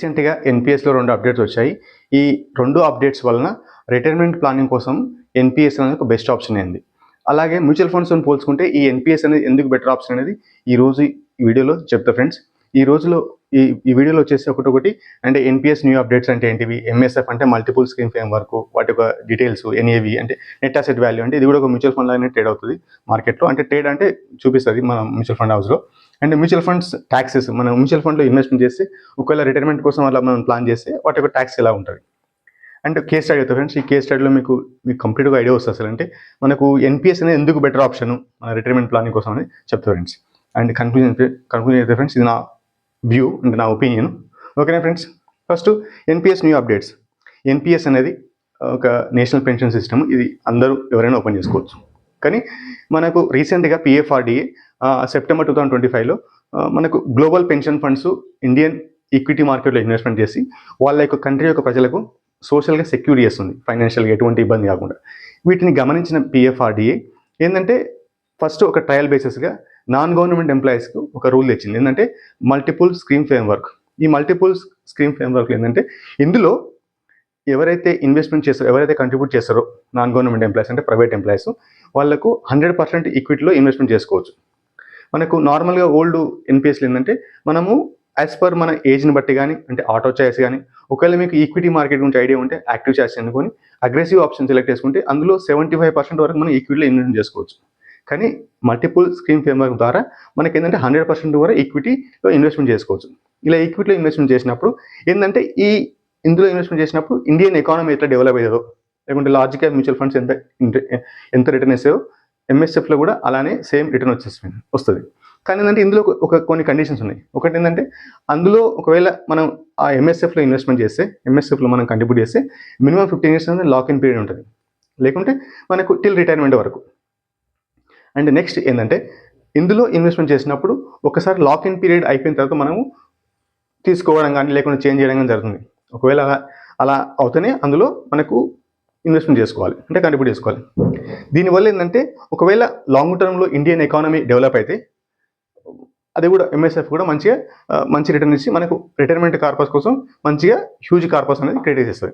రీసెంట్గా ఎన్పిఎస్లో 2 అప్డేట్స్ వచ్చాయి. ఈ 2 అప్డేట్స్ వలన రిటైర్మెంట్ ప్లానింగ్ కోసం ఎన్పిఎస్ అనేది ఒక బెస్ట్ ఆప్షన్ అయింది. అలాగే మ్యూచువల్ ఫండ్స్తో పోల్చుకుంటే ఈ ఎన్పిఎస్ అనేది ఎందుకు బెటర్ ఆప్షన్ అనేది ఈరోజు ఈ వీడియోలో చెప్తా ఫ్రెండ్స్. ఈ వీడియోలో వచ్చేసి ఒకటి అంటే ఎన్పిఎస్ న్యూ అప్డేట్స్ అంటే ఏంటివి, ఎంఎస్ఎఫ్ అంటే మల్టిపుల్ స్కీమ్ ఫ్రేమ్ వర్క్, వాటి యొక్క డీటెయిల్స్, ఎన్ఏవి అంటే నెట్ అసెట్ వాల్యూ, అంటే ఇది కూడా ఒక మ్యూచువల్ ఫండ్ లాగానే ట్రేడ్ అవుతుంది మార్కెట్లో. అంటే ట్రేడ్ అంటే చూపిస్తుంది మన మ్యూచువల్ ఫండ్ హౌస్లో. అండ్ మ్యూచువల్ ఫండ్స్ ట్యాక్సెస్, మనం మ్యూచువల్ ఫండ్లో ఇన్వెస్ట్మెంట్ చేస్తే ఒకవేళ రిటైర్మెంట్ కోసం అలా మనం ప్లాన్ చేస్తే వాటి యొక్క ట్యాక్స్ ఎలా ఉంటుంది. అండ్ కేస్ స్టడీ అవుతుంది ఫ్రెండ్స్. ఈ కేస్ స్టడీలో మీకు కంప్లీట్గా ఐడియా వస్తుంది అసలు అంటే మనకు ఎన్పిఎస్ అనేది ఎందుకు బెటర్ ఆప్షన్ మన రిటైర్మెంట్ ప్లానింగ్ కోసం అని చెప్తా ఫ్రెండ్స్. అండ్ కన్క్లూజన్ అయితే ఫ్రెండ్స్, ఇది నా వ్యూ అంటే నా ఒపీనియన్. ఓకేనా friends. First NPS new updates. NPS అనేది ఒక నేషనల్ పెన్షన్ సిస్టమ్. ఇది అందరూ ఎవరైనా ఓపెన్ చేసుకోవచ్చు. కానీ మనకు రీసెంట్గా పిఎఫ్ఆర్డిఏ సెప్టెంబర్ 2025లో మనకు global pension funds Indian equity మార్కెట్లో ఇన్వెస్ట్మెంట్ చేసి వాళ్ళ యొక్క కంట్రీ యొక్క ప్రజలకు సోషల్గా సెక్యూర్ చేస్తుంది, ఫైనాన్షియల్గా ఎటువంటి ఇబ్బంది కాకుండా. వీటిని గమనించిన పిఎఫ్ఆర్డిఏ ఏంటంటే ఫస్ట్ ఒక ట్రయల్ బేసిస్గా నాన్ గవర్నమెంట్ ఎంప్లాయీస్కు ఒక రూల్ తెచ్చింది, ఏంటంటే మల్టిపుల్ స్కీమ్ ఫ్రేమ్వర్క్. ఈ మల్టిపుల్ స్కీమ్ ఫ్రేమ్వర్క్ ఏంటంటే ఇందులో ఎవరైతే ఇన్వెస్ట్మెంట్ చేస్తారో, ఎవరైతే కంట్రిబ్యూట్ చేస్తారో నాన్ గవర్నమెంట్ ఎంప్లాయీస్ అంటే ప్రైవేట్ ఎంప్లాయీస్, వాళ్ళకు 100% ఈక్విటీలో ఇన్వెస్ట్మెంట్ చేసుకోవచ్చు. మనకు నార్మల్గా ఓల్డ్ ఎన్పిఎస్లు ఏంటంటే మనము యాజ్ పర్ మన ఏజ్ని బట్టి కానీ, అంటే ఆటో చాయిస్ కానీ, ఒకవేళ మీకు ఈక్విటీ మార్కెట్ గురించి ఐడియా ఉంటే యాక్టివ్ చాయిస్ అనుకొని అగ్రెసివ్ ఆప్షన్ సెలెక్ట్ చేసుకుంటే అందులో 75% వరకు మనం ఈక్విటీలో ఇన్వెస్ట్ చేసుకోవచ్చు. కానీ మల్టిపుల్ స్కీమ్ ఫ్రేమ్వర్క్ ద్వారా మనకి ఏంటంటే 100% వరకు ఈక్విటీలో ఇన్వెస్ట్మెంట్ చేసుకోవచ్చు. ఇలా ఈక్విటీలో ఇన్వెస్ట్మెంట్ చేసినప్పుడు ఏంటంటే ఇందులో ఇన్వెస్ట్మెంట్ చేసినప్పుడు ఇండియన్ ఎకానమీ ఎట్లా డెవలప్ అయ్యేదో, లేకుంటే లార్జ్ క్యాప్ మ్యూచువల్ ఫండ్స్ ఎంత రిటర్న్ ఇస్తాయో ఎంఎస్ఎఫ్లో కూడా అలానే సేమ్ రిటర్న్ వస్తుంది. కానీ ఏంటంటే ఇందులో కొన్ని కండిషన్స్ ఉన్నాయి. ఒకటి ఏంటంటే అందులో ఒకవేళ మనం ఆ ఎంఎస్ఎఫ్లో ఇన్వెస్ట్మెంట్ చేస్తే, ఎంఎస్ఎఫ్లో మనం కంట్రిబ్యూట్ చేస్తే మినిమం 15 years అనేది లాక్ ఇన్ పీరియడ్ ఉంటుంది, లేకుంటే మనకు టిల్ రిటైర్మెంట్ వరకు. అండ్ నెక్స్ట్ ఏంటంటే ఇందులో ఇన్వెస్ట్మెంట్ చేసినప్పుడు ఒకసారి లాక్ ఇన్ పీరియడ్ అయిపోయిన తర్వాత మనము తీసుకోవడం కానీ లేకుంటే చేంజ్ చేయడం కానీ జరుగుతుంది. ఒకవేళ అలా అవుతూనే అందులో మనకు ఇన్వెస్ట్మెంట్ చేసుకోవాలి, అంటే కంట్రిబ్యూట్ చేసుకోవాలి. దీనివల్ల ఏంటంటే ఒకవేళ లాంగ్ టర్మ్లో ఇండియన్ ఎకానమీ డెవలప్ అయితే అది కూడా ఎంఎస్ఎఫ్ కూడా మంచి రిటర్న్ ఇచ్చి మనకు రిటైర్మెంట్ కార్పస్ కోసం మంచిగా హ్యూజ్ కార్పస్ అనేది క్రియేట్ చేస్తుంది.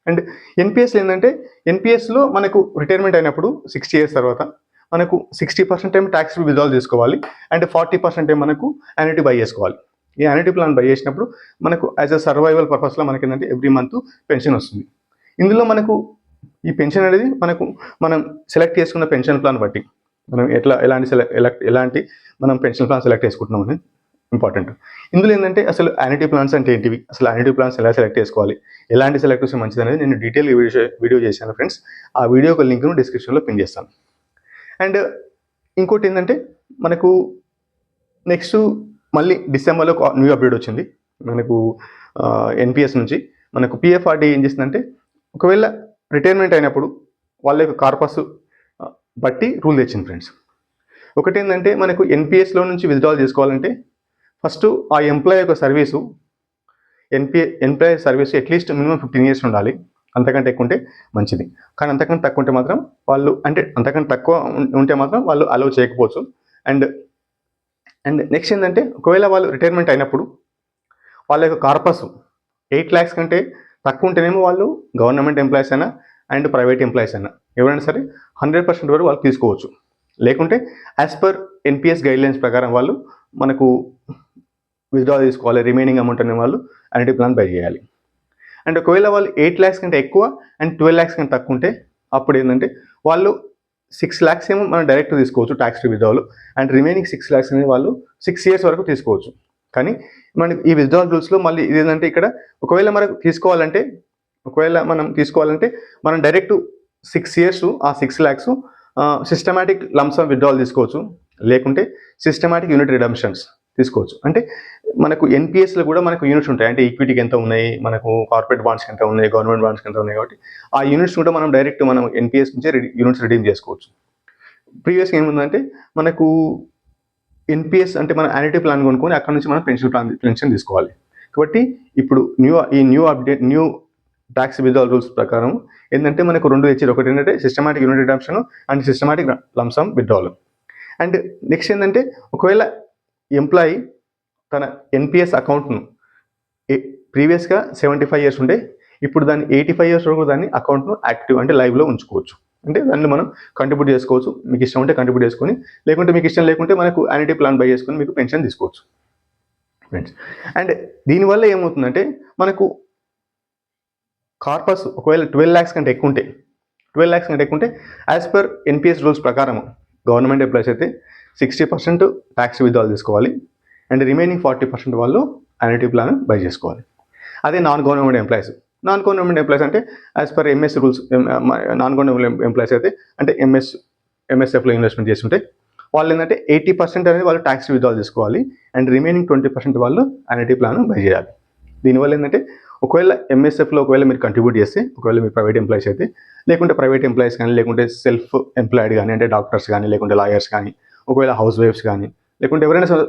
అండ్ ఎన్పిఎస్లో ఏంటంటే ఎన్పిఎస్లో మనకు రిటైర్మెంట్ అయినప్పుడు 60 years తర్వాత మనకు 60% ఏమో ట్యాక్స్ విత్డ్రాల్ చేసుకోవాలి, అండ్ 40% ఏమో మనకు యాన్యుటీ బై చేసుకోవాలి. ఈ యాన్యుటీ ప్లాన్ బై చేసినప్పుడు మనకు యాజ్ అ సర్వైవల్ పర్పస్లో మనకి ఏంటంటే ఎవ్రీ మంత్ పెన్షన్ వస్తుంది. ఇందులో మనకు ఈ పెన్షన్ అనేది మనం సెలెక్ట్ చేసుకున్న పెన్షన్ ప్లాన్ బట్టి మనం ఎలాంటి మనం పెన్షన్ ప్లాన్ సెలెక్ట్ చేసుకుంటున్నాం అనేది ఇంపార్టెంట్. ఇందులో ఏంటంటే అసలు యాన్యుటీ ప్లాన్స్ అంటే ఏంటివి, అసలు యాన్యుటీ ప్లాన్స్ ఎలా సెలెక్ట్ చేసుకోవాలి, ఎలాంటి సెలెక్ట్ చేస్తే మంచిది అనేది నేను డీటెయిల్ వీడియో చేశాను ఫ్రెండ్స్. ఆ వీడియో ఒక లింక్ను డిస్క్రిప్షన్లో పిన్ చేస్తాను. అండ్ ఇంకోటి ఏంటంటే మనకు నెక్స్ట్ మళ్ళీ డిసెంబర్లో న్యూ అప్డేట్ వచ్చింది మనకు ఎన్పిఎస్ నుంచి. మనకు పిఎఫ్ఆర్డీ ఏం చేసిందంటే ఒకవేళ రిటైర్మెంట్ అయినప్పుడు వాళ్ళ యొక్క కార్పస్ బట్టి రూల్ తెచ్చింది ఫ్రెండ్స్. ఒకటి ఏంటంటే మనకు ఎన్పిఎస్లో నుంచి విత్డ్రాల్ చేసుకోవాలంటే ఫస్ట్ ఆ ఎంప్లాయీ యొక్క service employee service at least minimum 15 years ఉండాలి. అంతకంటే ఎక్కువ ఉంటే మంచిది, కానీ అంతకంటే తక్కువ ఉంటే మాత్రం అంతకంటే తక్కువ ఉంటే మాత్రం వాళ్ళు అలౌ చేయకపోవచ్చు. అండ్ నెక్స్ట్ ఏంటంటే ఒకవేళ వాళ్ళు రిటైర్మెంట్ అయినప్పుడు వాళ్ళ యొక్క కార్పస్ 8 lakhs కంటే తక్కువ ఉంటేనేమో వాళ్ళు గవర్నమెంట్ ఎంప్లాయీస్ అయినా అండ్ ప్రైవేట్ ఎంప్లాయీస్ అయినా ఎవరైనా సరే 100% వరకు వాళ్ళు తీసుకోవచ్చు. లేకుంటే యాజ్ పర్ ఎన్పిఎస్ గైడ్లైన్స్ ప్రకారం వాళ్ళు మనకు విత్డ్రా తీసుకోవాలి. రిమైనింగ్ అమౌంట్ అనే వాళ్ళు యాన్యుటీ ప్లాన్ బై చేయాలి. అండ్ ఒకవేళ వాళ్ళు 8 lakhs కంటే ఎక్కువ అండ్ 12 lakhs కంటే తక్కువ ఉంటే అప్పుడు ఏంటంటే వాళ్ళు 6 lakhs ఏమో మనం డైరెక్ట్ తీసుకోవచ్చు tax free withdrawal, and remaining 6 lakhs అనేది వాళ్ళు 6 years వరకు తీసుకోవచ్చు. కానీ మనకి ఈ విత్డ్రావల్ రూల్స్లో మళ్ళీ ఇదేంటంటే ఇక్కడ ఒకవేళ మనం తీసుకోవాలంటే మనం డైరెక్ట్ 6 years ఆ 6 lakhs సిస్టమాటిక్ లంసమ్ విత్డ్రావల్ తీసుకోవచ్చు, లేకుంటే సిస్టమాటిక్ యూనిట్ రిడమ్షన్స్ తీసుకోవచ్చు. అంటే మనకు ఎన్పిఎస్లో కూడా మనకు యూనిట్స్ ఉంటాయి, అంటే ఈక్విటీకి ఎంత ఉన్నాయి, మనకు కార్పొరేట్ బాండ్స్కి ఎంత ఉన్నాయి, గవర్నమెంట్ బాండ్స్కి ఎంత ఉన్నాయి. కాబట్టి ఆ యూనిట్స్ కూడా మనం డైరెక్ట్ ఎన్పిఎస్ నుంచే యూనిట్స్ రిడీమ్ చేసుకోవచ్చు. ప్రీవియస్గా ఏముందంటే మనకు ఎన్పిఎస్ అంటే మన యాన్యుటీ ప్లాన్ కొనుక్కొని అక్కడ నుంచి మనం పెన్షన్ తీసుకోవాలి. కాబట్టి ఇప్పుడు న్యూ ట్యాక్స్ విత్డ్రావల్ రూల్స్ ప్రకారం ఏంటంటే మనకు 2 తెచ్చారు. ఒకటి ఏంటంటే systematic unit redemption and systematic lump sum withdrawal. And next ఏంటంటే ఒకవేళ ఎంప్లాయీ తన ఎన్పిఎస్ అకౌంట్ను ప్రీవియస్గా 75 ఇయర్స్ ఉంటే ఇప్పుడు దాన్ని 85 ఇయర్స్ వరకు దాన్ని అకౌంట్ను యాక్టివ్ అంటే లైవ్లో ఉంచుకోవచ్చు. అంటే దాన్ని మనం కంట్రిబ్యూట్ చేసుకోవచ్చు. మీకు ఇష్టం ఉంటే కంట్రిబ్యూట్ చేసుకొని, లేకుంటే మీకు ఇష్టం లేకుంటే మనకు యాన్యుటీ ప్లాన్ బై చేసుకొని మీకు పెన్షన్ తీసుకోవచ్చు ఫ్రెండ్స్. అండ్ దీనివల్ల ఏమవుతుందంటే మనకు కార్పస్ ఒకవేళ 12 lakhs కంటే ఎక్కువ ఉంటే 12 lakhs కంటే ఎక్కువ ఉంటే యాజ్ పర్ ఎన్పిఎస్ రూల్స్ ప్రకారం గవర్నమెంట్ ఎంప్లాయీస్ అయితే 60% ట్యాక్స్ విత్డ్రాల్ తీసుకోవాలి అండ్ రిమైనింగ్ 40% వాళ్ళు యాన్యుటీ ప్లాన్ బై చేసుకోవాలి. అదే నాన్ గవర్నమెంట్ ఎంప్లాయీస్ అంటే as per MS rules, non government employees అయితే అంటే ఎంఎస్ఎఫ్లో ఇన్వెస్ట్మెంట్ చేస్తుంటే వాళ్ళు ఏంటంటే 80% అనేది వాళ్ళు ట్యాక్స్ విత్డ్రాల్ చేసుకోవాలి అండ్ రిమైనింగ్ 20% వాళ్ళు యాన్యుటీ ప్లాన్ బై చేయాలి. దీనివల్ల ఏంటంటే ఒకవేళ ఎంఎస్ఎఫ్లో ఒకవేళ మీరు కంట్రిబ్యూట్ చేస్తే, ఒకవేళ మీరు ప్రైవేట్ ఎంప్లాయీస్ అయితే, లేకుంటే ప్రైవేట్ ఎంప్లాయీస్ కానీ, లేకుంటే సెల్ఫ్ ఎంప్లాయిడ్ కానీ అంటే డాక్టర్స్ కానీ, లేకుంటే లాయర్స్ కానీ, ఒకవేళ హౌస్ వైఫ్స్ కానీ, లేకుంటే ఎవరైనా సరే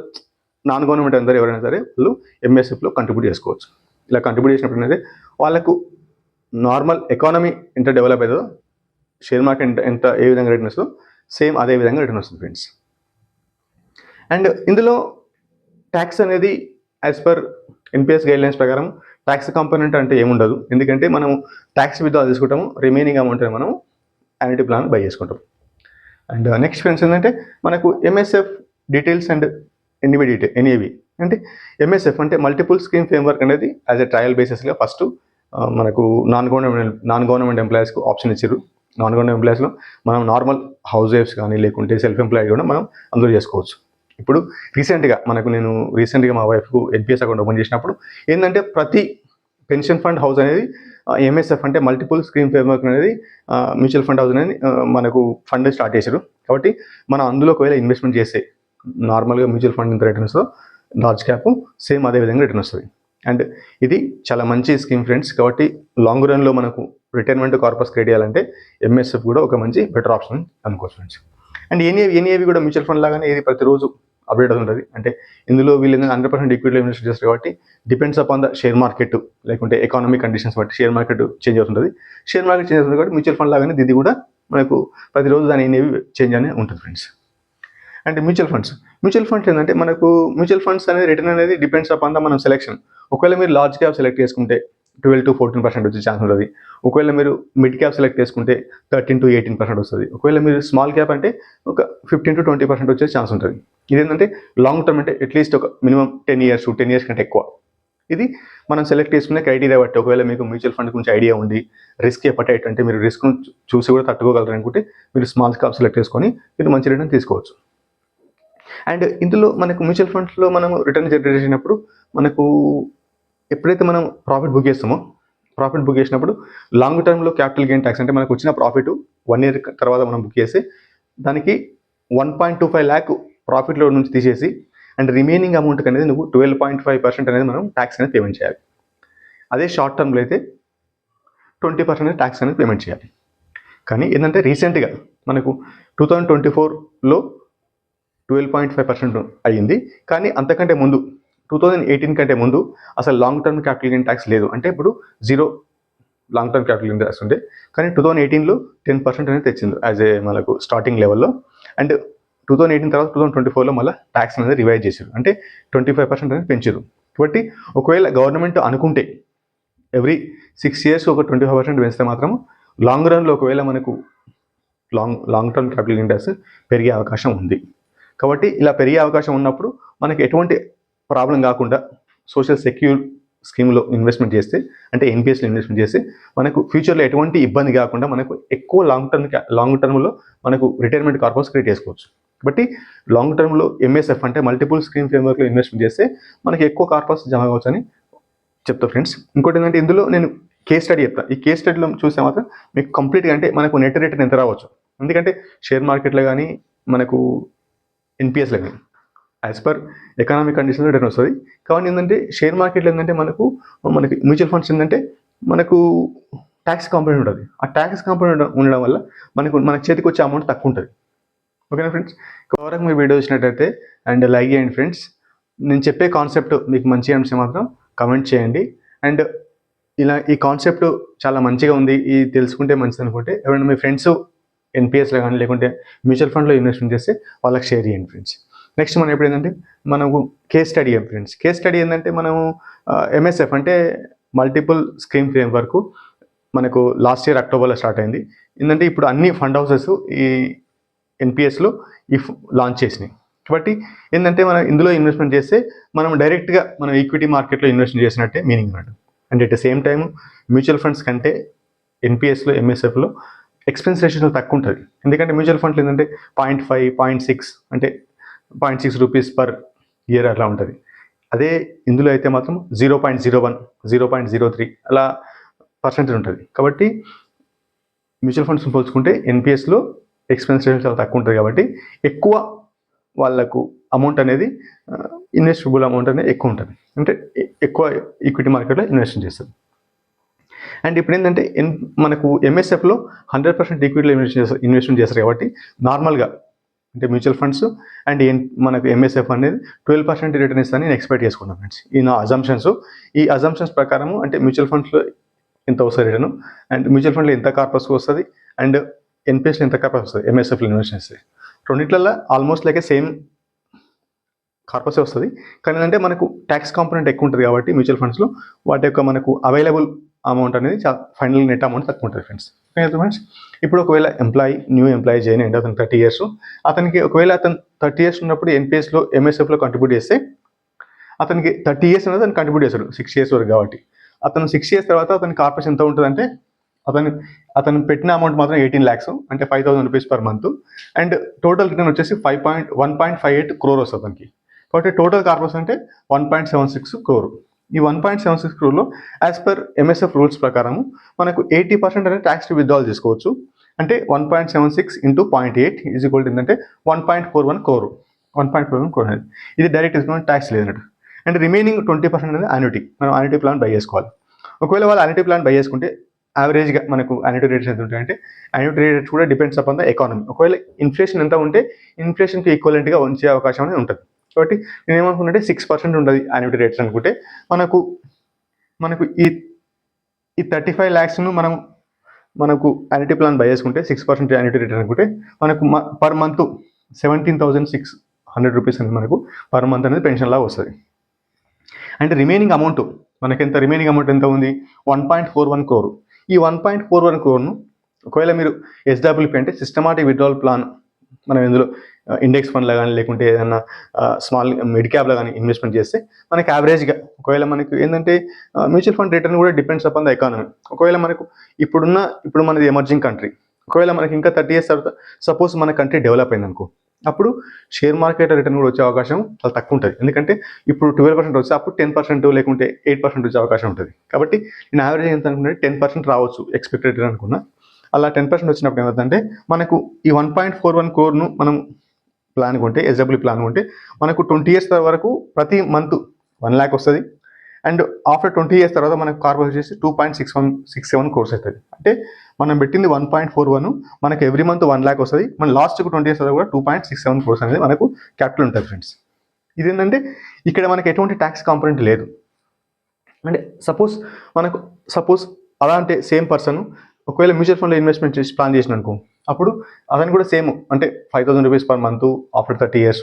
నాన్ గవర్నమెంట్ అందరూ ఎవరైనా సరే వాళ్ళు ఎంఎస్ఎఫ్లో కంట్రిబ్యూట్ చేసుకోవచ్చు. ఇలా కంట్రిబ్యూట్ చేసినప్పుడు ఏంటంటే వాళ్ళకు నార్మల్ ఎకానమీ ఎంత డెవలప్ అవుతుందో, షేర్ మార్కెట్ ఎంత ఏ విధంగా రిటర్న్ వస్తుందో సేమ్ అదే విధంగా రిటర్న్ వస్తుంది ఫ్రెండ్స్. అండ్ ఇందులో ట్యాక్స్ అనేది యాజ్ పర్ ఎన్పిఎస్ గైడ్లైన్స్ ప్రకారం ట్యాక్స్ కాంపోనెంట్ అంటే ఏముండదు. ఎందుకంటే మనం ట్యాక్స్ విత్డ్రాల్ తీసుకుంటాము, రిమైనింగ్ అమౌంట్ మనం యాన్యుటీ ప్లాన్ బై చేసుకుంటాం. అండ్ నెక్స్ట్ ఫ్రెండ్స్ ఏంటంటే మనకు ఎంఎస్ఎఫ్ డీటెయిల్స్ అండ్ ఎన్ఏవి అంటే ఎంఎస్ఎఫ్ అంటే మల్టిపుల్ స్కీమ్ ఫ్రేమ్వర్క్ అనేది యాజ్ ఎ ట్రయల్ బేసిస్గా ఫస్ట్ మనకు నాన్ గవర్నమెంట్ ఎంప్లాయీస్కు ఆప్షన్ ఇచ్చారు. నాన్ గవర్నమెంట్ ఎంప్లాయీస్లో మనం నార్మల్ హౌస్ వైఫ్స్ కానీ, లేకుంటే సెల్ఫ్ ఎంప్లాయిడ్ కూడా మనం అందులో చేసుకోవచ్చు. ఇప్పుడు నేను రీసెంట్గా మా వైఫ్కు ఎన్పిఎస్ అకౌంట్ ఓపెన్ చేసినప్పుడు ఏంటంటే ప్రతి పెన్షన్ ఫండ్ హౌస్ అనేది ఎంఎస్ఎఫ్ అంటే మల్టిపుల్ స్కీమ్ ఫ్రేమ్వర్క్ అనేది మ్యూచువల్ ఫండ్ హౌస్ అనేది మనకు ఫండ్ స్టార్ట్ చేశారు. కాబట్టి మనం అందులో ఒకవేళ ఇన్వెస్ట్మెంట్ చేస్తే నార్మల్గా మ్యూచువల్ ఫండ్ ఎంత రిటర్న్ వస్తుందో లార్జ్ క్యాప్ సేమ్ అదే విధంగా రిటర్న్ వస్తుంది. అండ్ ఇది చాలా మంచి స్కీమ్ ఫ్రెండ్స్. కాబట్టి లాంగ్ రన్లో మనకు రిటైర్మెంట్ కార్పస్ క్రియేట్ చేయాలంటే ఎంఎస్ఎఫ్ కూడా ఒక మంచి బెటర్ ఆప్షన్ అనుకోవచ్చు ఫ్రెండ్స్. అండ్ ఎన్ఏవి కూడా మ్యూచువల్ ఫండ్ లాగానే ఇది ప్రతిరోజు అప్డేట్ అవుతుంటుంది. అంటే ఇందులో వీళ్ళు 100% ఈక్విటీలో ఇన్వెస్ట్ చేస్తారు కాబట్టి depends upon the share market, లేకుంటే ఎకానమిక్ కండిషన్స్ బట్టి షేర్ మార్కెట్ చేంజ్ అవుతుంది. షేర్ మార్కెట్ చేంజ్ అవుతుంది కాబట్టి మ్యూచువల్ ఫండ్ లాగానే ఇది కూడా మనకు ప్రతిరోజు దాని ఎన్ఏవి చేంజ్ అనే ఉంటుంది ఫ్రెండ్స్. అండ్ మ్యూచువల్ ఫండ్స్ ఏంటంటే మనకు మ్యూచువల్ ఫండ్స్ అనేది రిటర్న్ అనేది డిపెండ్స్ అపాన్ ద మనం సెలెక్షన్. ఒకవేళ మీరు లార్జ్ క్యాప్ సెలెక్ట్ చేసుకుంటే 12 to 14% వచ్చే ఛాన్స్ ఉంటుంది. ఒకవేళ మీరు మిడ్ క్యాప్ సెలెక్ట్ చేసుకుంటే 13 to 18% వస్తుంది. ఒకవేళ మీరు స్మాల్ క్యాప్ అంటే ఒక 15 to 20% వచ్చే ఛాన్స్ ఉంటుంది. ఇదేంటంటే లాంగ్ టర్మ్ అంటే అట్లీస్ట్ ఒక మినిమం 10 years కంటే ఎక్కువ. ఇది మనం సెలెక్ట్ చేసుకునే క్రైటీరియా బట్టి. ఒకవేళ మీకు మ్యూచువల్ ఫండ్ గురించి ఐడియా ఉండి రిస్క్ ఎపటైట్ అంటే మీరు రిస్క్ చూసి కూడా తట్టుకోగలరు అనుకుంటే మీరు స్మాల్ క్యాప్ సెలెక్ట్ చేసుకొని మీరు మంచి రిటర్న్ తీసుకోవచ్చు. అండ్ ఇందులో మనకు మ్యూచువల్ ఫండ్స్లో మనం రిటర్న్ జనరేట్ చేసినప్పుడు మనకు ఎప్పుడైతే మనం ప్రాఫిట్ బుక్ చేసినప్పుడు లాంగ్ టర్మ్లో క్యాపిటల్ గెయిన్ ట్యాక్స్ అంటే మనకు వచ్చిన ప్రాఫిట్ 1 year తర్వాత మనం బుక్ చేస్తే దానికి 1.25 lakh ప్రాఫిట్లో నుంచి తీసేసి అండ్ రిమైనింగ్ అమౌంట్కి అనేది నువ్వు 12.5% అనేది మనం ట్యాక్స్ అనేది పేమెంట్ చేయాలి. అదే షార్ట్ టర్మ్లో అయితే 20% ట్యాక్స్ అనేది పేమెంట్ చేయాలి. కానీ ఏంటంటే రీసెంట్గా మనకు 2024లో 12.5% అయ్యింది. కానీ అంతకంటే ముందు 2018 కంటే ముందు అసలు long term capital gain tax లేదు. అంటే ఇప్పుడు 0 long term capital gain tax ఉండే. కానీ 2018లో 10% అనేది తెచ్చింది యాజ్ ఏ మనకు స్టార్టింగ్ లెవెల్లో. అండ్ 2018 తర్వాత 2024లో మళ్ళీ ట్యాక్స్ అనేది రివైజ్ చేశారు. అంటే 25% అనేది పెంచారు. కాబట్టి ఒకవేళ గవర్నమెంట్ అనుకుంటే ఎవ్రీ 6 years ఒక 25% పెంచితే మాత్రం లాంగ్ రన్లో ఒకవేళ మనకు long term capital gain tax పెరిగే అవకాశం ఉంది. కాబట్టి ఇలా పెరిగే అవకాశం ఉన్నప్పుడు మనకి ఎటువంటి ప్రాబ్లం కాకుండా సోషల్ సెక్యూర్ స్కీమ్లో ఇన్వెస్ట్మెంట్ చేస్తే అంటే ఎన్పిఎస్లో ఇన్వెస్ట్మెంట్ చేస్తే మనకు ఫ్యూచర్లో ఎటువంటి ఇబ్బంది కాకుండా మనకు ఎక్కువ లాంగ్ టర్మ్లో మనకు రిటైర్మెంట్ కార్పస్ క్రియేట్ చేసుకోవచ్చు. కాబట్టి లాంగ్ టర్మ్లో ఎంఎస్ఎఫ్ అంటే మల్టిపుల్ స్కీమ్ ఫ్రేమ్వర్క్లో ఇన్వెస్ట్మెంట్ చేస్తే మనకి ఎక్కువ కార్పస్ జమ కావచ్చు అని చెప్తా ఫ్రెండ్స్. ఇంకోటి ఏంటంటే ఇందులో నేను కేస్ స్టడీ చెప్తాను. ఈ కేస్ స్టడీలో చూస్తే మాత్రం మీకు కంప్లీట్గా అంటే మనకు నెట్ రిటర్న్ ఎంత రావచ్చు. ఎందుకంటే షేర్ మార్కెట్లో కానీ మనకు ఎన్పిఎస్లో కానీ యాజ్ పర్ ఎకనామిక్ కండిషన్లో రిటర్న్ వస్తుంది. కాబట్టి ఏంటంటే షేర్ మార్కెట్లో ఏంటంటే మనకి మ్యూచువల్ ఫండ్స్ ఏంటంటే మనకు ట్యాక్స్ కాంపోనెంట్ ఉంటుంది. ఆ ట్యాక్స్ కాంపోనెంట్ ఉండడం వల్ల మన చేతికి వచ్చే అమౌంట్ తక్కువ ఉంటుంది. ఓకేనా ఫ్రెండ్స్? కవరకు మీ వీడియో వచ్చినట్టయితే అండ్ లైక్ చేయండి ఫ్రెండ్స్. నేను చెప్పే కాన్సెప్ట్ మీకు మంచిగా అనిపిస్తే మాత్రం కమెంట్ చేయండి. అండ్ ఇలా ఈ కాన్సెప్ట్ చాలా మంచిగా ఉంది, ఇది తెలుసుకుంటే మంచిది అనుకుంటే ఎవరైనా మీ ఫ్రెండ్స్ ఎన్పిఎస్లో కానీ లేకుంటే మ్యూచువల్ ఫండ్లో ఇన్వెస్ట్మెంట్ చేస్తే వాళ్ళకి షేర్ చేయండి ఫ్రెండ్స్. నెక్స్ట్ మనం ఇప్పుడు ఏంటంటే మనకు case study friends. Case study ఏంటంటే మనము ఎంఎస్ఎఫ్ అంటే మల్టిపుల్ స్కీమ్ ఫ్రేమ్వర్క్ మనకు లాస్ట్ ఇయర్ అక్టోబర్లో స్టార్ట్ అయింది. ఏంటంటే ఇప్పుడు అన్ని ఫండ్ హౌసెస్ ఈ ఎన్పిఎస్లో లాంచ్ చేసినాయి. కాబట్టి ఏంటంటే మనం ఇందులో ఇన్వెస్ట్మెంట్ చేస్తే మనం డైరెక్ట్గా మనం ఈక్విటీ మార్కెట్లో ఇన్వెస్ట్ చేసినట్టే మీనింగ్ అన్నట్టు. And at the same time mutual funds కంటే ఎన్పిఎస్లో ఎంఎస్ఎఫ్లో ఎక్స్పెన్స్ రేషియో తక్కువ ఉంటుంది. ఎందుకంటే మ్యూచువల్ ఫండ్లు ఏంటంటే 0.5, 0.6 అంటే 0.6 రూపీస్ పర్ ఇయర్ అలా ఉంటుంది. అదే ఇందులో అయితే మాత్రం 0.01, 0.03 అలా పర్సెంటేజ్ ఉంటుంది. కాబట్టి మ్యూచువల్ ఫండ్స్ పోల్చుకుంటే ఎన్పిఎస్లో ఎక్స్పెన్స్ రేషియో చాలా తక్కువ ఉంటుంది. కాబట్టి ఎక్కువ వాళ్ళకు అమౌంట్ అనేది ఇన్వెస్టబుల్ అమౌంట్ అనేది ఎక్కువ ఉంటుంది. అంటే ఎక్కువ ఈక్విటీ మార్కెట్లో ఇన్వెస్ట్ చేస్తారు. అండ్ ఇప్పుడు ఏంటంటే మనకు ఎంఎస్ఎఫ్లో 100% ఈక్విటీలో ఇన్వెస్ట్మెంట్ చేస్తారు. కాబట్టి నార్మల్గా అంటే మ్యూచువల్ ఫండ్స్ అండ్ మనకు ఎంఎస్ఎఫ్ అనేది 12% రిటర్న్ ఇస్తారని నేను ఎక్స్పెక్ట్ చేసుకున్నాను ఫ్రెండ్స్. ఈ నా అజంప్షన్స్. ఈ అజంప్షన్స్ ప్రకారము అంటే మ్యూచువల్ ఫండ్స్లో ఎంత వస్తుంది రిటర్న్, అండ్ మ్యూచువల్ ఫండ్లో ఎంత కార్పస్ వస్తుంది, అండ్ ఎన్పిఎస్లో ఎంత కార్పస్ వస్తుంది, ఎంఎస్ఎఫ్లో ఇన్వెస్ట్ చేస్తే రెండిట్లలో ఆల్మోస్ట్ లైక్ సేమ్ కార్పసే వస్తుంది. కానీ ఏంటంటే మనకు ట్యాక్స్ కాంపోనెంట్ ఎక్కువ ఉంటుంది. కాబట్టి మ్యూచువల్ ఫండ్స్లో వాటి యొక్క మనకు అవైలబుల్ అమౌంట్ అనేది ఫైనల్ నెట్ అమౌంట్ తక్కువ ఉంటుంది ఫ్రెండ్స్. ఫ్రెండ్స్ ఇప్పుడు ఒకవేళ న్యూ ఎంప్లాయీ జాయిన్ అయ్యింది, అతను 30 years, అతనికి ఒకవేళ అతను 30 years ఉన్నప్పుడు ఎన్పిఎస్లో ఎంఎస్ఎఫ్లో కంట్రిబ్యూట్ చేస్తే అతనికి 30 years అనేది అతను కంట్రిబ్యూట్ చేస్తాడు 6 years వరకు. కాబట్టి అతను 6 years తర్వాత అతని కార్పస్ ఎంత ఉంటుందంటే అతను పెట్టిన అమౌంట్ మాత్రం 18 lakhs అంటే 5,000 rupees per month. And total return వచ్చేసి 1.58 crore వస్తుంది అతనికి. కాబట్టి టోటల్ కార్పస్ అంటే 1.76 crore. ఈ 1.76 crore as per MSF rules ప్రకారం మనకు 80% అనేది ట్యాక్స్ విత్డ్రాల్ చేసుకోవచ్చు. అంటే 1.76 into 0.8 ఈజ్ ఈక్వల్ టు ఏంటంటే 1.41 crore. 1.41 crore అనేది ఇది డైరెక్ట్ తీసుకుని ట్యాక్స్ లేదన్నట్టు. అండ్ రిమైనింగ్ 20% అనేది యాన్యుటీ. మనం యాన్యుటీ ప్లాన్ బై చేసుకోవాలి. ఒకవేళ వాళ్ళు యాన్యుటీ ప్లాన్ బై చేసుకుంటే యావరేజ్గా మనకు యాన్యుటీ రేట్స్ ఎంత ఉంటాయంటే యాన్యుటీ రేట్స్ కూడా డిపెండ్స్ అపాన్ ద ఎకానమీ. ఒకవేళ ఇన్ఫ్లేషన్ ఎంత ఉంటే ఇన్ఫ్లేషన్కి ఈక్వలెంట్గా ఉంచే అవకాశం అనేది ఉంటుంది. కాబట్టి నేను ఏమనుకుంటే 6% ఉంటుంది యాన్యుటీ రేట్స్ అనుకుంటే మనకు ఈ 35 lakhs మనకు యాన్యుటీ ప్లాన్ బై చేసుకుంటే 6% యాన్యుటీ రేట్ అనుకుంటే మనకు పర్ మంత్ 17,600 rupees అనేది మనకు పర్ మంత్ అనేది పెన్షన్ లాగా వస్తుంది. అంటే రిమైనింగ్ అమౌంట్ రిమైనింగ్ అమౌంట్ ఎంత ఉంది 1.41 crore. ఈ 1.41 crore ఒకవేళ మీరు ఎస్డబ్ల్యూపీ అంటే సిస్టమాటిక్ విత్డ్రాల్ ప్లాన్ మనం ఇందులో ఇండెక్స్ ఫండ్లో కానీ లేకుంటే ఏదైనా స్మాల్ మిడ్ క్యాప్లో కానీ ఇన్వెస్ట్మెంట్ చేస్తే మనకి యావరేజ్గా ఒకవేళ మనకు ఏంటంటే మ్యూచువల్ ఫండ్ రిటర్న్ కూడా డిపెండ్స్ అపాన్ ద ఎకానమీ. ఒకవేళ మనకు ఇప్పుడు మనది ఎమర్జింగ్ కంట్రీ, ఒకవేళ మనకి ఇంకా 30 years తర్వాత సపోజ్ మన కంట్రీ డెవలప్ అయింది అనుకో, అప్పుడు షేర్ మార్కెట్ రిటర్న్ కూడా వచ్చే అవకాశం చాలా తక్కువ ఉంటుంది. ఎందుకంటే ఇప్పుడు 12% వస్తే అప్పుడు 10% లేకుంటే 8% వచ్చే అవకాశం ఉంటుంది. కాబట్టి నేను యావరేజ్ ఎంత అనుకుంటే 10% రావచ్చు ఎక్స్పెక్టెడ్ రిటర్న్ అనుకున్నా. అలా 10% వచ్చినప్పుడు ఏమవుతుందంటే మనకు ఈ 1.41 crore మనం ప్లాన్ కొంటే ఎస్డబ్ల్యూ ప్లాన్ కొంటే మనకు 20 years వరకు ప్రతి మంత్ 1 lakh వస్తుంది. అండ్ ఆఫ్టర్ 20 years తర్వాత మనకు కార్పస్ వచ్చేసి 2.67 crores అవుతుంది. అంటే మనం పెట్టింది 1.41, మనకు ఎవ్రీ మంత్ 1 lakh వస్తుంది. మన లాస్ట్కు 20 years తర్వాత కూడా 2.67 crores అనేది మనకు క్యాపిటల్ ఉంటుంది ఫ్రెండ్స్. ఇది ఏంటంటే ఇక్కడ మనకు ఎటువంటి ట్యాక్స్ కాంపోనెంట్ లేదు. అంటే సపోజ్ అలా అంటే సేమ్ పర్సన్ ఒకవేళ మ్యూచువల్ ఫండ్లో ఇన్వెస్ట్మెంట్ చేసి ప్లాన్ చేసిన అనుకో, అప్పుడు అతను కూడా సేమ్ అంటే 5,000 rupees per month after 30 years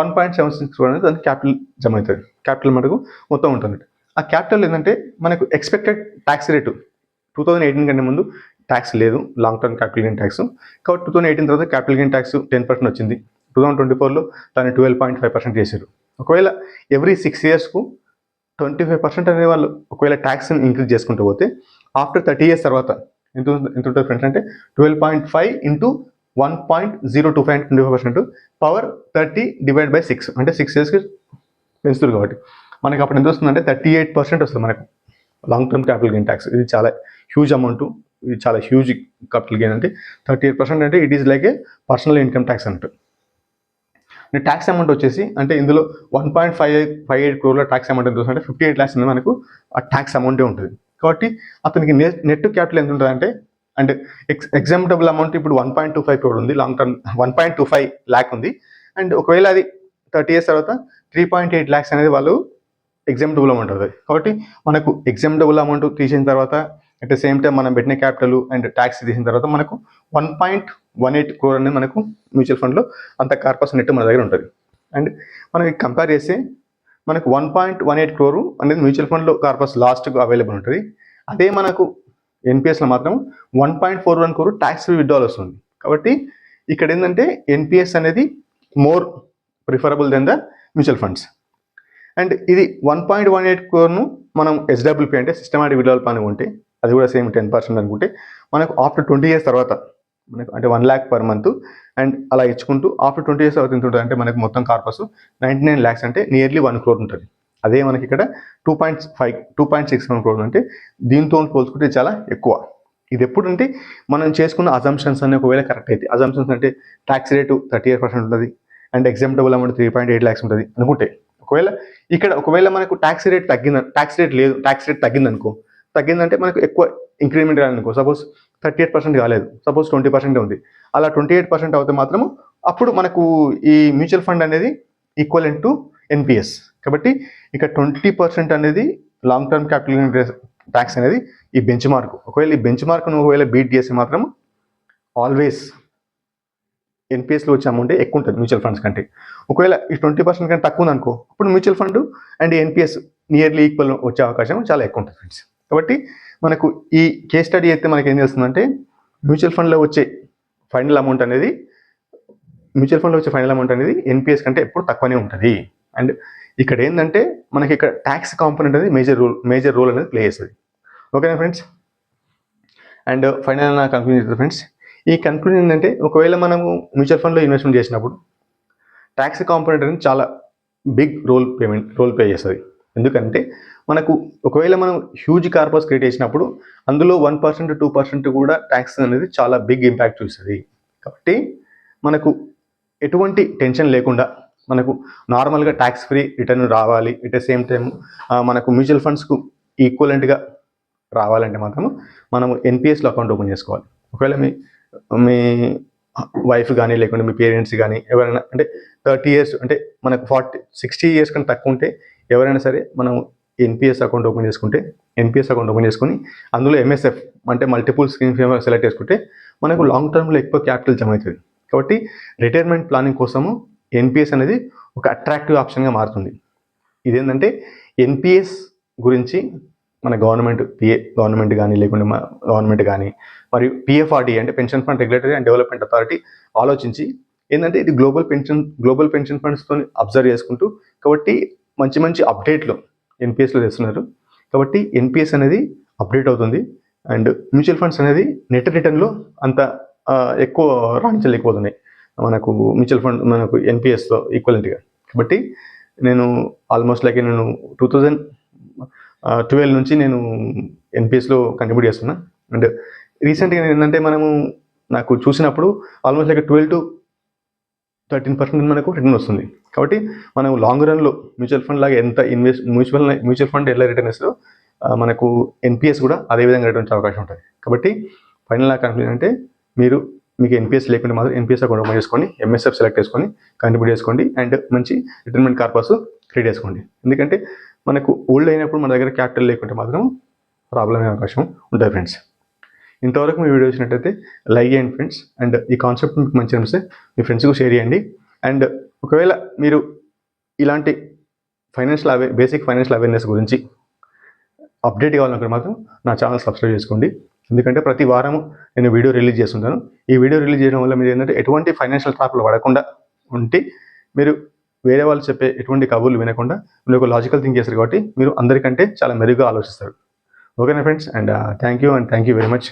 1.76 crore అనేది దానికి క్యాపిటల్ జమ అవుతుంది. క్యాపిటల్ మనకు మొత్తం ఉంటుంది. ఆ క్యాపిటల్ ఏంటంటే మనకు ఎక్స్పెక్టెడ్ ట్యాక్స్ రేటు 2018 కంటే ముందు ట్యాక్స్ లేదు, long term capital gain tax. కాబట్టి 2018 తర్వాత క్యాపిటల్ గెయిన్ ట్యాక్స్ 10% వచ్చింది. 2024లో దాన్ని 12.5% చేశారు. ఒకవేళ ఎవ్రీ 6 yearsకు 25% అనే వాళ్ళు ఒకవేళ ట్యాక్స్ని ఇంక్రీజ్ చేసుకుంటూ పోతే ఆఫ్టర్ 30 years తర్వాత ఎంత ఉంటుంది ఫ్రెండ్స్ అంటే 12.5 into 1.025 25% పవర్ 30 డివైడ్ బై 6 అంటే 6 yearsకి పెంచుతుంది. కాబట్టి మనకి అప్పుడు ఎంత వస్తుందంటే 38% వస్తుంది మనకు long term capital gain tax. ఇది చాలా హ్యూజ్ అమౌంట్, ఇది చాలా హ్యూజ్ క్యాపిటల్ గెయిన్. అంటే 38% అంటే it is like A personal income tax అన్నట్టు. ట్యాక్స్ అమౌంట్ వచ్చేసి అంటే ఇందులో 1.58 crore ట్యాక్స్ అమౌంట్ ఎంత వస్తుంది అంటే 58 lakhs అనేది మనకు ఆ ట్యాక్స్ అమౌంటే ఉంటుంది. కాబట్టి అతనికి నెట్ క్యాపిటల్ ఎంత ఉంటుంది అంటే ఎగ్జామ్టబుల్ అమౌంట్ ఇప్పుడు 1.25 crore ఉంది, లాంగ్ టర్మ్ 1.25 lakh ఉంది. అండ్ ఒకవేళ అది 30 years తర్వాత 3.8 lakhs అనేది వాళ్ళు ఎగ్జామ్టబుల్ అమౌంట్ అవుతుంది. కాబట్టి మనకు ఎగ్జామ్టబుల్ అమౌంట్ తీసిన తర్వాత అట్ ద సేమ్ టైం మనం పెట్టిన క్యాపిటల్ అండ్ ట్యాక్స్ తీసిన తర్వాత మనకు 1.18 crore అనేది మనకు మ్యూచువల్ ఫండ్లో అంత కార్పస్ నెట్ మన దగ్గర ఉంటుంది. అండ్ మనం కంపేర్ చేస్తే మనకు 1.18 crore అనేది మ్యూచువల్ ఫండ్లో కార్పస్ లాస్ట్కు అవైలబుల్ ఉంటుంది. అదే మనకు ఎన్పిఎస్లో మాత్రం 1.41 crore ట్యాక్స్ ఫ్రీ విత్డ్రాల్ వస్తుంది. కాబట్టి ఇక్కడ ఏంటంటే ఎన్పిఎస్ అనేది more preferable than the mutual funds. And ఇది 1.18 crore మనం ఎస్డబ్ల్యూపీ అంటే సిస్టమాటిక్ విత్డ్రాల్ ప్లాన్ ఉంటే అది కూడా సేమ్ 10% అనుకుంటే మనకు ఆఫ్టర్ 20 years తర్వాత మనకు అంటే 1 lakh per month అండ్ అలా ఇచ్చుకుంటూ ఆఫ్టర్ 20 years తర్వాత ఎంత ఉంటుంది అంటే మనకు మొత్తం కార్పస్ 99 lakhs అంటే నియర్లీ 1 crore ఉంటుంది. అదే మనకి ఇక్కడ 2.61 crore అంటే దీంతో పోల్చుకుంటే చాలా ఎక్కువ. ఇది ఎప్పుడంటే మనం చేసుకున్న అజంప్షన్స్ అనే ఒకవేళ కరెక్ట్ అయితే, అజంప్షన్స్ అంటే ట్యాక్స్ రేటు 38% ఉంటుంది అండ్ ఎగ్జామ్టబుల్ అమౌంట్ 3.8 lakhs ఉంటుంది అనుకుంటే, ఒకవేళ మనకు ట్యాక్స్ రేట్ తగ్గిందనుకో, తగ్గిందంటే మనకు ఎక్కువ ఇంక్రిమెంట్ కాదనుకో, సపోజ్ 38% కాలేదు, సపోజ్ 20% ఉంది, అలా 28% అవుతే మాత్రము అప్పుడు మనకు ఈ మ్యూచువల్ ఫండ్ అనేది ఈక్వలెంట్ టు ఎన్పిఎస్. కాబట్టి ఇక 20% అనేది లాంగ్ టర్మ్ క్యాపిటల్ ట్యాక్స్ అనేది ఈ బెంచ్ మార్క్. ఒకవేళ ఈ బెంచ్ మార్క్ను బీట్ చేస్తే మాత్రం ఆల్వేస్ ఎన్పిఎస్లో వచ్చే అమౌంట్ ఎక్కువ ఉంటుంది మ్యూచువల్ ఫండ్స్ కంటే. ఒకవేళ ఈ 20% కంటే తక్కువ ఉందనుకో, అప్పుడు mutual fund and NPS nearly equal వచ్చే అవకాశం చాలా ఎక్కువ ఉంటుంది ఫ్రెండ్స్. కాబట్టి మనకు ఈ కేస్ స్టడీ అయితే మనకి ఏం చేస్తుందంటే మ్యూచువల్ ఫండ్లో వచ్చే ఫైనల్ అమౌంట్ అనేది ఎన్పిఎస్ కంటే ఎప్పుడు తక్కువనే ఉంటుంది. అండ్ ఇక్కడ ఏంటంటే మనకి ఇక్కడ ట్యాక్స్ కాంపోనెంట్ అనేది మేజర్ రోల్ అనేది ప్లే చేస్తుంది. ఓకేనా ఫ్రెండ్స్? అండ్ ఫైనల్ నా కన్క్లూజన్ చేస్తుంది ఫ్రెండ్స్. ఈ కన్క్లూజన్ ఏంటంటే ఒకవేళ మనము మ్యూచువల్ ఫండ్లో ఇన్వెస్ట్మెంట్ చేసినప్పుడు ట్యాక్స్ కాంపోనెంట్ అనేది చాలా బిగ్ రోల్ ప్లే చేస్తుంది. ఎందుకంటే మనకు ఒకవేళ మనం హ్యూజ్ కార్పస్ క్రియేట్ చేసినప్పుడు అందులో 1% 2% కూడా ట్యాక్స్ అనేది చాలా బిగ్ ఇంపాక్ట్ చూస్తుంది. కాబట్టి మనకు ఎటువంటి టెన్షన్ లేకుండా మనకు నార్మల్గా ట్యాక్స్ ఫ్రీ రిటర్న్ రావాలి, ఎట్ ద సేమ్ టైం మనకు మ్యూచువల్ ఫండ్స్కు ఈక్వలెంట్గా రావాలంటే మాత్రము మనము ఎన్పిఎస్లో అకౌంట్ ఓపెన్ చేసుకోవాలి. ఒకవేళ మీ వైఫ్ కానీ లేకుంటే మీ పేరెంట్స్ కానీ ఎవరైనా అంటే 30 years అంటే మనకు 60 years కంటే తక్కువ ఉంటే ఎవరైనా సరే మనం ఎన్పిఎస్ అకౌంట్ ఓపెన్ చేసుకొని అందులో ఎంఎస్ఎఫ్ అంటే మల్టిపుల్ స్కీమ్స్ సెలెక్ట్ చేసుకుంటే మనకు లాంగ్ టర్మ్లో ఎక్కువ క్యాపిటల్ జమ అవుతుంది. కాబట్టి రిటైర్మెంట్ ప్లానింగ్ కోసము ఎన్పిఎస్ అనేది ఒక అట్రాక్టివ్ ఆప్షన్గా మారుతుంది. ఇదేంటంటే ఎన్పిఎస్ గురించి మన గవర్నమెంట్ కానీ లేకుంటే గవర్నమెంట్ కానీ మరియు పిఎఫ్ఆర్డి అంటే pension fund regulatory and development authority ఆలోచించి ఏంటంటే ఇది గ్లోబల్ పెన్షన్ ఫండ్స్తో అబ్జర్వ్ చేసుకుంటూ కాబట్టి మంచి అప్డేట్లు ఎన్పిఎస్లో తెస్తున్నారు. కాబట్టి ఎన్పిఎస్ అనేది అప్డేట్ అవుతుంది అండ్ మ్యూచువల్ ఫండ్స్ అనేది నెట్ రిటర్న్లో అంత ఎక్కువ రాణించలేకపోతున్నాయి మనకు మ్యూచువల్ ఫండ్ మనకు ఎన్పిఎస్తో ఈక్వలెంట్గా. కాబట్టి నేను ఆల్మోస్ట్ లైక్ 2012 నుంచి నేను ఎన్పిఎస్లో కంట్రిబ్యూట్ చేస్తున్నా. అండ్ రీసెంట్గా ఏంటంటే నాకు చూసినప్పుడు ఆల్మోస్ట్ లైక్ 12 to 13% మనకు రిటర్న్ వస్తుంది. కాబట్టి మనం లాంగ్ రన్లో మ్యూచువల్ ఫండ్ లాగా ఎంత మ్యూచువల్ ఫండ్ ఎలా రిటర్న్ ఇస్తుందో మనకు ఎన్పిఎస్ కూడా అదేవిధంగా రిటర్న్ వచ్చే అవకాశం ఉంటుంది. కాబట్టి ఫైనల్ కన్క్లూజన్ అంటే మీకు ఎన్పిఎస్ లేకుండా మాత్రం ఎన్పిఎస్ అకౌంట్ ఓపెన్ చేసుకొని ఎంఎస్ఎఫ్ సెలెక్ట్ చేసుకొని కంట్రిబ్యూట్ చేసుకోండి అండ్ మంచి రిటైర్మెంట్ కార్పస్ క్రియేట్ చేసుకోండి. ఎందుకంటే మనకు ఓల్డ్ అయినప్పుడు మన దగ్గర క్యాపిటల్ లేకుంటే మాత్రం ప్రాబ్లం అయ్యే అవకాశం ఉంటుంది ఫ్రెండ్స్. ఇంతవరకు మీ వీడియో వచ్చినట్టయితే లైక్ చేయండి ఫ్రెండ్స్. అండ్ ఈ కాన్సెప్ట్ మీకు మంచి అనిపిస్తే మీ ఫ్రెండ్స్కు షేర్ చేయండి. అండ్ ఒకవేళ మీరు ఇలాంటి బేసిక్ ఫైనాన్షియల్ అవేర్నెస్ గురించి అప్డేట్ కావాలనుకుంటే మాత్రం నా ఛానల్ సబ్స్క్రైబ్ చేసుకోండి. ఎందుకంటే ప్రతి వారము నేను వీడియో రిలీజ్ చేస్తుంటాను. ఈ వీడియో రిలీజ్ చేయడం వల్ల మీరు ఏంటంటే ఎటువంటి ఫైనాన్షియల్ ట్రాప్లో పడకుండా ఉంటే మీరు వేరే వాళ్ళు చెప్పే ఎటువంటి కబుర్లు వినకుండా మీరు ఒక లాజికల్ థింక్ చేస్తారు. కాబట్టి మీరు అందరికంటే చాలా మెరుగ్గా ఆలోచిస్తారు. ఓకేనా friends? And thank you very much.